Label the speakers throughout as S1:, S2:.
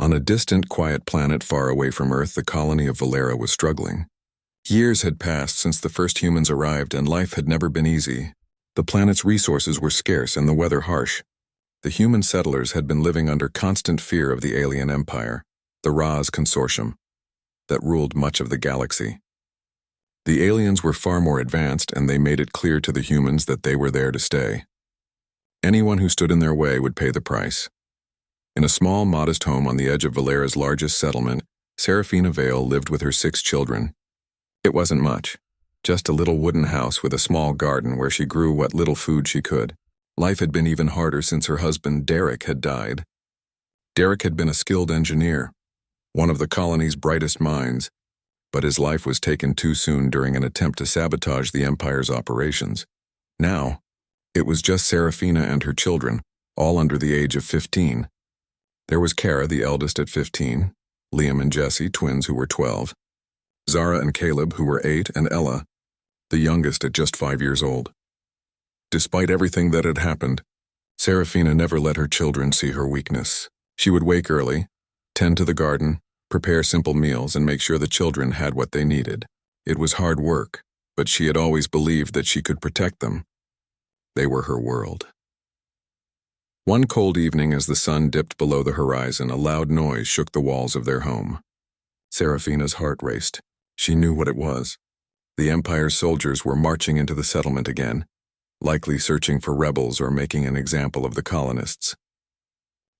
S1: On a distant, quiet planet far away from Earth, the colony of Valera was struggling. Years had passed since the first humans arrived, and life had never been easy. The planet's resources were scarce and the weather harsh. The human settlers had been living under constant fear of the alien empire, the Raz Consortium, that ruled much of the galaxy. The aliens were far more advanced, and they made it clear to the humans that they were there to stay. Anyone who stood in their way would pay the price. In a small, modest home on the edge of Valera's largest settlement, Serafina Vale lived with her 6 children. It wasn't much, just a little wooden house with a small garden where she grew what little food she could. Life had been even harder since her husband, Derek, had died. Derek had been a skilled engineer, one of the colony's brightest minds, but his life was taken too soon during an attempt to sabotage the Empire's operations. Now, it was just Serafina and her children, all under the age of 15. There was Kara, the eldest, at 15, Liam and Jesse, twins who were 12, Zara and Caleb, who were 8, and Ella, the youngest, at just 5 years old. Despite everything that had happened, Serafina never let her children see her weakness. She would wake early, tend to the garden, prepare simple meals, and make sure the children had what they needed. It was hard work, but she had always believed that she could protect them. They were her world. One cold evening, as the sun dipped below the horizon, a loud noise shook the walls of their home. Serafina's heart raced. She knew what it was. The Empire's soldiers were marching into the settlement again, likely searching for rebels or making an example of the colonists.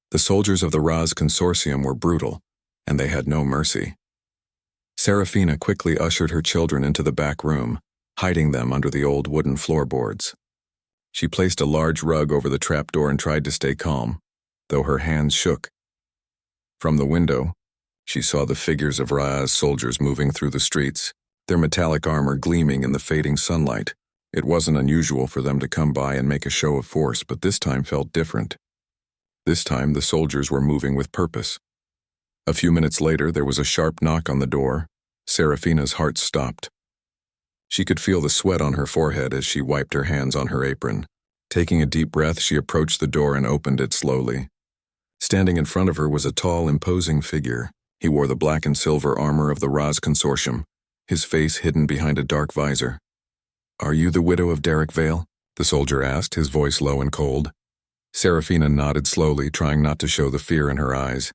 S1: The soldiers of the Raz Consortium were brutal, and they had no mercy. Serafina quickly ushered her children into the back room, hiding them under the old wooden floorboards. She placed a large rug over the trapdoor and tried to stay calm, though her hands shook. From the window, she saw the figures of Raz soldiers moving through the streets, their metallic armor gleaming in the fading sunlight. It wasn't unusual for them to come by and make a show of force, but this time felt different. This time, the soldiers were moving with purpose. A few minutes later, there was a sharp knock on the door. Serafina's heart stopped. She could feel the sweat on her forehead as she wiped her hands on her apron. Taking a deep breath, she approached the door and opened it slowly. Standing in front of her was a tall, imposing figure. He wore the black and silver armor of the Raz Consortium, his face hidden behind a dark visor. "Are you the widow of Derek Vale?" the soldier asked, his voice low and cold. Serafina nodded slowly, trying not to show the fear in her eyes.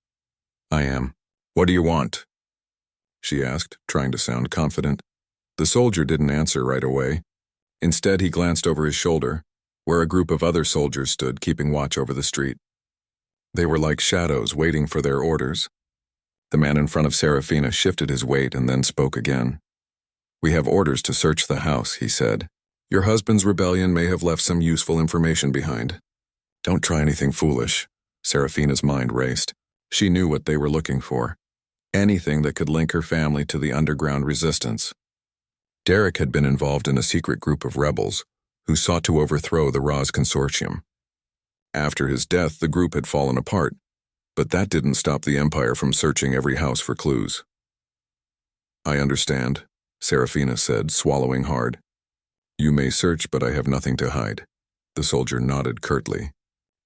S1: "I am." "What do you want?" she asked, trying to sound confident. The soldier didn't answer right away. Instead, he glanced over his shoulder, where a group of other soldiers stood keeping watch over the street. They were like shadows waiting for their orders. The man in front of Serafina shifted his weight and then spoke again. "We have orders to search the house," he said. "Your husband's rebellion may have left some useful information behind. Don't try anything foolish." Serafina's mind raced. She knew what they were looking for. Anything that could link her family to the underground resistance. Derek had been involved in a secret group of rebels who sought to overthrow the Raz Consortium. After his death, the group had fallen apart, but that didn't stop the Empire from searching every house for clues. "I understand," Serafina said, swallowing hard. "You may search, but I have nothing to hide." The soldier nodded curtly.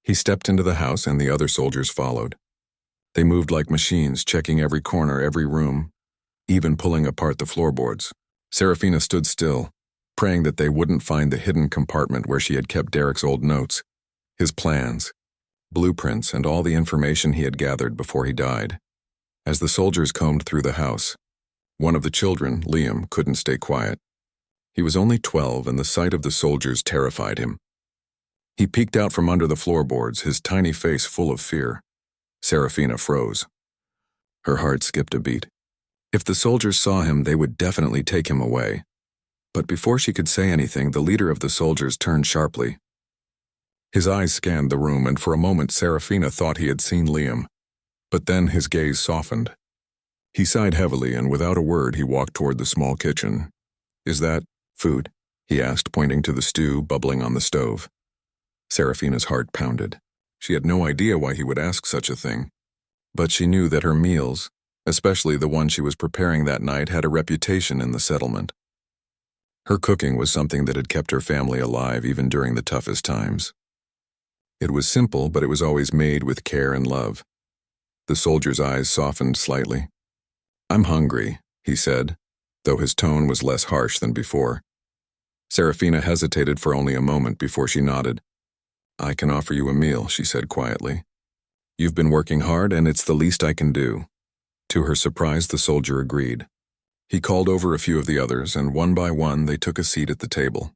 S1: He stepped into the house and the other soldiers followed. They moved like machines, checking every corner, every room, even pulling apart the floorboards. Serafina stood still, praying that they wouldn't find the hidden compartment where she had kept Derek's old notes, his plans, blueprints, and all the information he had gathered before he died. As the soldiers combed through the house, one of the children, Liam, couldn't stay quiet. He was only 12, and the sight of the soldiers terrified him. He peeked out from under the floorboards, his tiny face full of fear. Serafina froze. Her heart skipped a beat. If the soldiers saw him, they would definitely take him away. But before she could say anything, the leader of the soldiers turned sharply. His eyes scanned the room, and for a moment Serafina thought he had seen Liam. But then his gaze softened. He sighed heavily, and without a word he walked toward the small kitchen. "Is that food?" he asked, pointing to the stew bubbling on the stove. Serafina's heart pounded. She had no idea why he would ask such a thing. But she knew that her meals, especially the one she was preparing that night, had a reputation in the settlement. Her cooking was something that had kept her family alive even during the toughest times. It was simple, but it was always made with care and love. The soldier's eyes softened slightly. "I'm hungry," he said, though his tone was less harsh than before. Serafina hesitated for only a moment before she nodded. "I can offer you a meal," she said quietly. "You've been working hard, and it's the least I can do." To her surprise, the soldier agreed. He called over a few of the others, and one by one they took a seat at the table.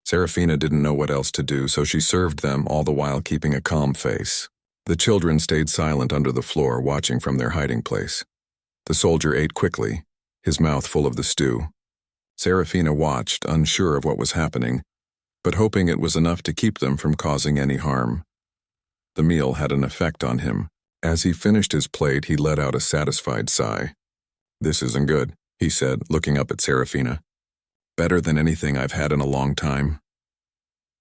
S1: Serafina didn't know what else to do, so she served them, all the while keeping a calm face. The children stayed silent under the floor, watching from their hiding place. The soldier ate quickly, his mouth full of the stew. Serafina watched, unsure of what was happening, but hoping it was enough to keep them from causing any harm. The meal had an effect on him. As he finished his plate, he let out a satisfied sigh. "This isn't good," he said, looking up at Serafina. "Better than anything I've had in a long time."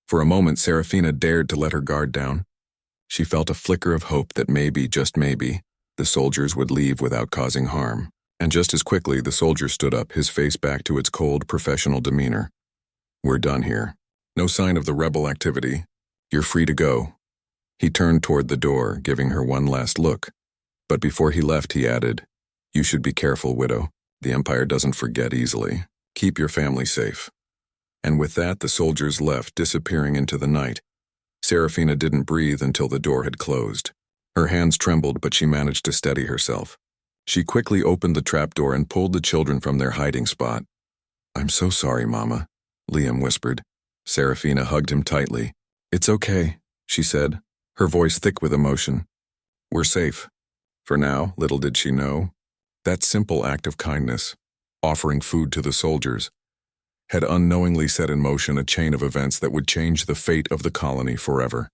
S1: For a moment, Serafina dared to let her guard down. She felt a flicker of hope that maybe, just maybe, the soldiers would leave without causing harm. And just as quickly, the soldier stood up, his face back to its cold, professional demeanor. "We're done here. No sign of the rebel activity. You're free to go." He turned toward the door, giving her one last look. But before he left, he added, "You should be careful, widow. The Empire doesn't forget easily. Keep your family safe." And with that, the soldiers left, disappearing into the night. Serafina didn't breathe until the door had closed. Her hands trembled, but she managed to steady herself. She quickly opened the trapdoor and pulled the children from their hiding spot. "I'm so sorry, Mama," Liam whispered. Serafina hugged him tightly. "It's okay," she said, her voice thick with emotion. "We're safe. For now," little did she know. That simple act of kindness, offering food to the soldiers, had unknowingly set in motion a chain of events that would change the fate of the colony forever.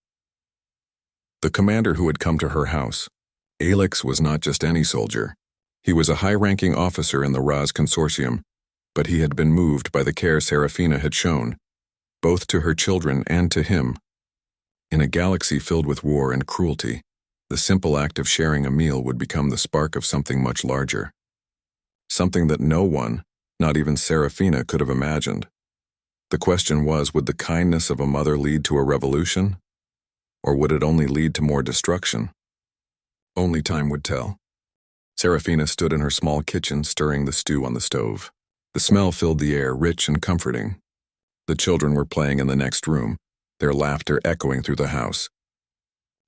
S1: The commander who had come to her house, Alex, was not just any soldier. He was a high-ranking officer in the Raz Consortium, but he had been moved by the care Serafina had shown, both to her children and to him. In a galaxy filled with war and cruelty, the simple act of sharing a meal would become the spark of something much larger. Something that no one, not even Serafina, could have imagined. The question was, would the kindness of a mother lead to a revolution? Or would it only lead to more destruction? Only time would tell. Serafina stood in her small kitchen, stirring the stew on the stove. The smell filled the air, rich and comforting. The children were playing in the next room, their laughter echoing through the house.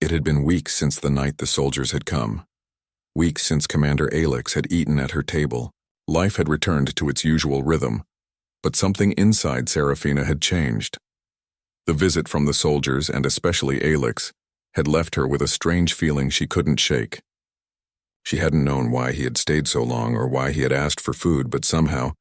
S1: It had been weeks since the night the soldiers had come. Weeks since Commander Alex had eaten at her table. Life had returned to its usual rhythm, but something inside Serafina had changed. The visit from the soldiers, and especially Alex, had left her with a strange feeling she couldn't shake. She hadn't known why he had stayed so long or why he had asked for food, but somehow,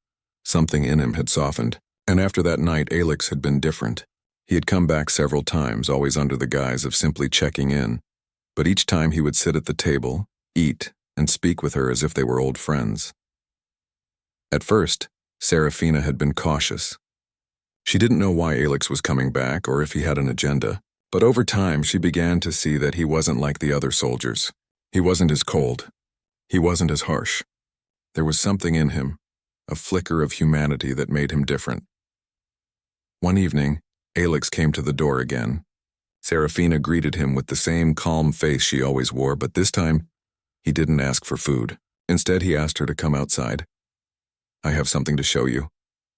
S1: something in him had softened. And after that night, Alex had been different. He had come back several times, always under the guise of simply checking in, but each time he would sit at the table, eat, and speak with her as if they were old friends. At first, Serafina had been cautious. She didn't know why Alex was coming back or if he had an agenda, but over time she began to see that he wasn't like the other soldiers. He wasn't as cold. He wasn't as harsh. There was something in him, a flicker of humanity that made him different. One evening, Alex came to the door again. Serafina greeted him with the same calm face she always wore, but this time, he didn't ask for food. Instead, he asked her to come outside. "I have something to show you,"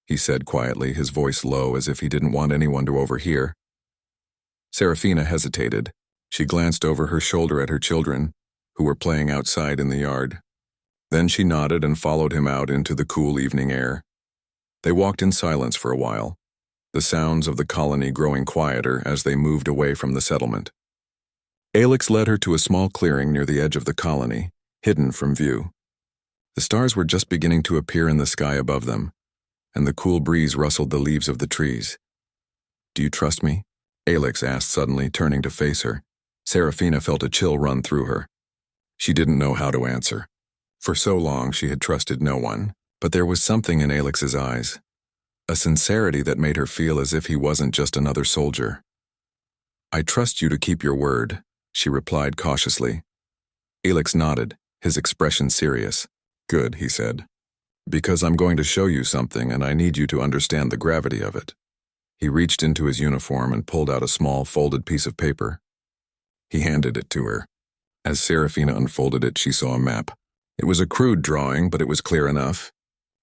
S1: he said quietly, his voice low as if he didn't want anyone to overhear. Serafina hesitated. She glanced over her shoulder at her children, who were playing outside in the yard. Then she nodded and followed him out into the cool evening air. They walked in silence for a while, the sounds of the colony growing quieter as they moved away from the settlement. Alex led her to a small clearing near the edge of the colony, hidden from view. The stars were just beginning to appear in the sky above them, and the cool breeze rustled the leaves of the trees. "Do you trust me?" Alex asked suddenly, turning to face her. Serafina felt a chill run through her. She didn't know how to answer. For so long she had trusted no one, but there was something in Alex's eyes, a sincerity that made her feel as if he wasn't just another soldier. "I trust you to keep your word," she replied cautiously. Alex nodded, his expression serious. "Good," he said. "Because I'm going to show you something and I need you to understand the gravity of it." He reached into his uniform and pulled out a small folded piece of paper. He handed it to her. As Serafina unfolded it, she saw a map. It was a crude drawing, but it was clear enough.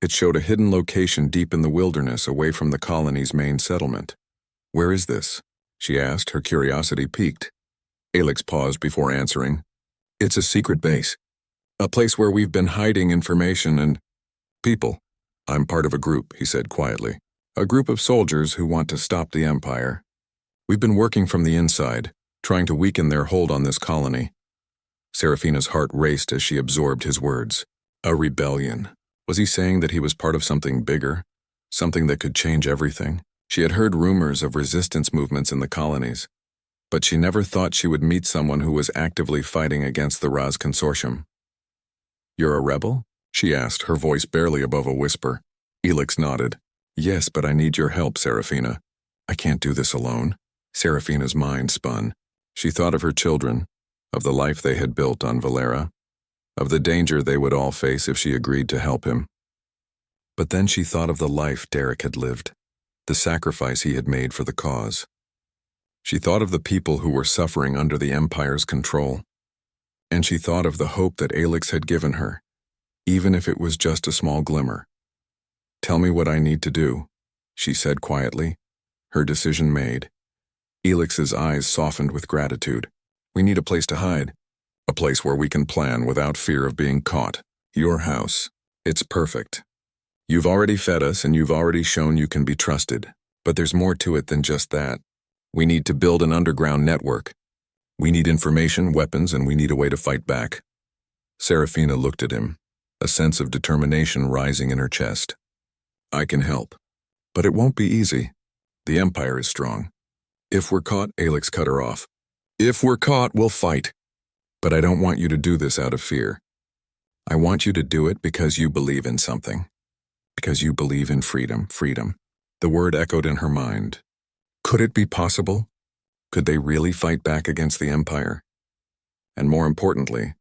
S1: It showed a hidden location deep in the wilderness away from the colony's main settlement. "Where is this?" she asked, her curiosity piqued. Alex paused before answering. "It's a secret base. A place where we've been hiding information and people. I'm part of a group," he said quietly. "A group of soldiers who want to stop the Empire. We've been working from the inside, trying to weaken their hold on this colony." Serafina's heart raced as she absorbed his words. A rebellion. Was he saying that he was part of something bigger? Something that could change everything? She had heard rumors of resistance movements in the colonies, but she never thought she would meet someone who was actively fighting against the Raz Consortium. "You're a rebel?" she asked, her voice barely above a whisper. Alex nodded. "Yes, but I need your help, Serafina. I can't do this alone." Serafina's mind spun. She thought of her children, of the life they had built on Valera, of the danger they would all face if she agreed to help him. But then she thought of the life Derek had lived, the sacrifice he had made for the cause. She thought of the people who were suffering under the Empire's control. And she thought of the hope that Alex had given her, even if it was just a small glimmer. "Tell me what I need to do," she said quietly, her decision made. Alex's eyes softened with gratitude. "We need a place to hide. A place where we can plan without fear of being caught. Your house. It's perfect. You've already fed us and you've already shown you can be trusted. But there's more to it than just that. We need to build an underground network. We need information, weapons, and we need a way to fight back." Serafina looked at him, a sense of determination rising in her chest. "I can help. But it won't be easy. The Empire is strong. If we're caught," Alex cut her off. "If we're caught, we'll fight. But I don't want you to do this out of fear. I want you to do it because you believe in something. Because you believe in freedom. The word echoed in her mind. Could it be possible? Could they really fight back against the Empire? And more importantly,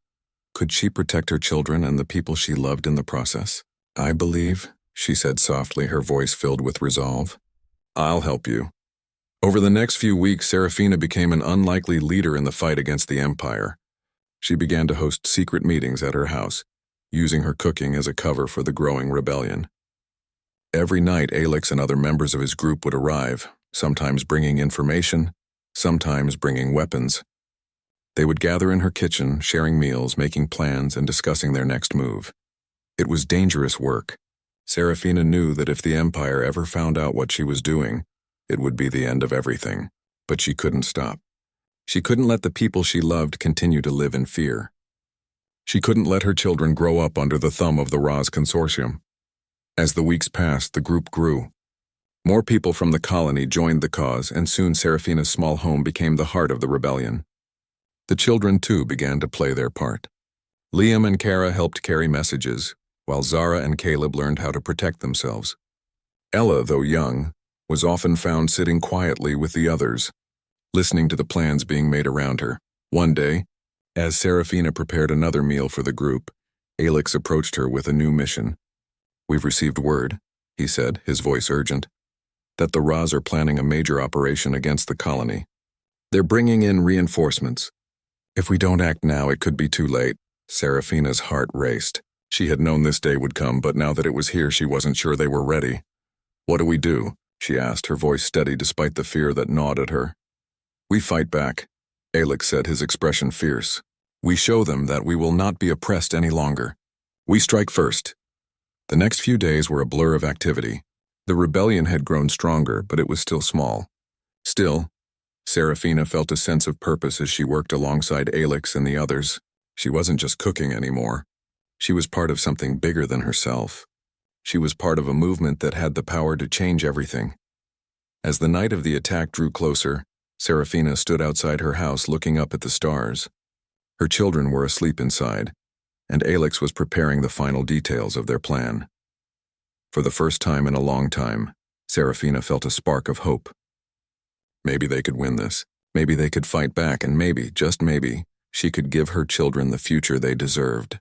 S1: could she protect her children and the people she loved in the process? "I believe," she said softly, her voice filled with resolve. "I'll help you." Over the next few weeks, Serafina became an unlikely leader in the fight against the Empire. She began to host secret meetings at her house, using her cooking as a cover for the growing rebellion. Every night, Alex and other members of his group would arrive, sometimes bringing information, sometimes bringing weapons. They would gather in her kitchen, sharing meals, making plans, and discussing their next move. It was dangerous work. Serafina knew that if the Empire ever found out what she was doing, it would be the end of everything. But she couldn't stop. She couldn't let the people she loved continue to live in fear. She couldn't let her children grow up under the thumb of the Raz Consortium. As the weeks passed, the group grew. More people from the colony joined the cause, and soon Serafina's small home became the heart of the rebellion. The children, too, began to play their part. Liam and Kara helped carry messages, while Zara and Caleb learned how to protect themselves. Ella, though young, was often found sitting quietly with the others, listening to the plans being made around her. One day, as Serafina prepared another meal for the group, Alex approached her with a new mission. "We've received word," he said, his voice urgent, "that the Raz are planning a major operation against the colony. They're bringing in reinforcements. If we don't act now, it could be too late." Serafina's heart raced. She had known this day would come, but now that it was here, she wasn't sure they were ready. "What do we do?" she asked, her voice steady despite the fear that gnawed at her. "We fight back," Alex said, his expression fierce. "We show them that we will not be oppressed any longer. We strike first." The next few days were a blur of activity. The rebellion had grown stronger, but it was still small. Still, Serafina felt a sense of purpose as she worked alongside Alex and the others. She wasn't just cooking anymore. She was part of something bigger than herself. She was part of a movement that had the power to change everything. As the night of the attack drew closer, Serafina stood outside her house looking up at the stars. Her children were asleep inside, and Alex was preparing the final details of their plan. For the first time in a long time, Serafina felt a spark of hope. Maybe they could win this. Maybe they could fight back, and maybe, just maybe, she could give her children the future they deserved.